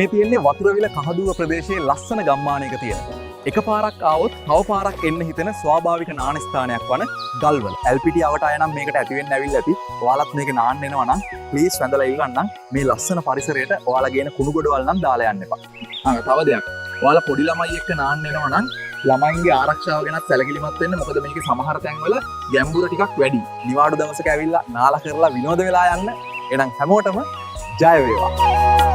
මේ තියෙන්නේ වතුරවිල කහදුව ප්‍රදේශයේ ලස්සන ගම්මානයක තියෙන. එකපාරක් ආවොත් තව පාරක් එන්න හිතෙන ස්වාභාවික නාන ස්ථානයක් වන ගල්වල. LPT අවට අය නම් මේකට ඇති වෙන්න ඇවිල්ලා ඇති. ඔයාලත් මේක නාන්න එනවා නම් ප්ලීස් වැඳලා ඉල්ලන්නම් මේ ලස්සන පරිසරයට ඔයාලා ගේන කුණු ගොඩවල් නම් දාලා යන්න එපා. තව දෙයක්. ඔයාලා පොඩි ළමයි එක්ක නාන්න එනවා නම් ළමයින්ගේ ආරක්ෂාව ගැනත් සැලකිලිමත් වෙන්න. මොකද මේකේ සමහර තැන්වල ගැඹුර ටිකක් වැඩි. නිවාඩු දවසක ඇවිල්ලා නාලා කරලා විනෝද වෙලා යන්න. එහෙනම් හැමෝටම ජය වේවා.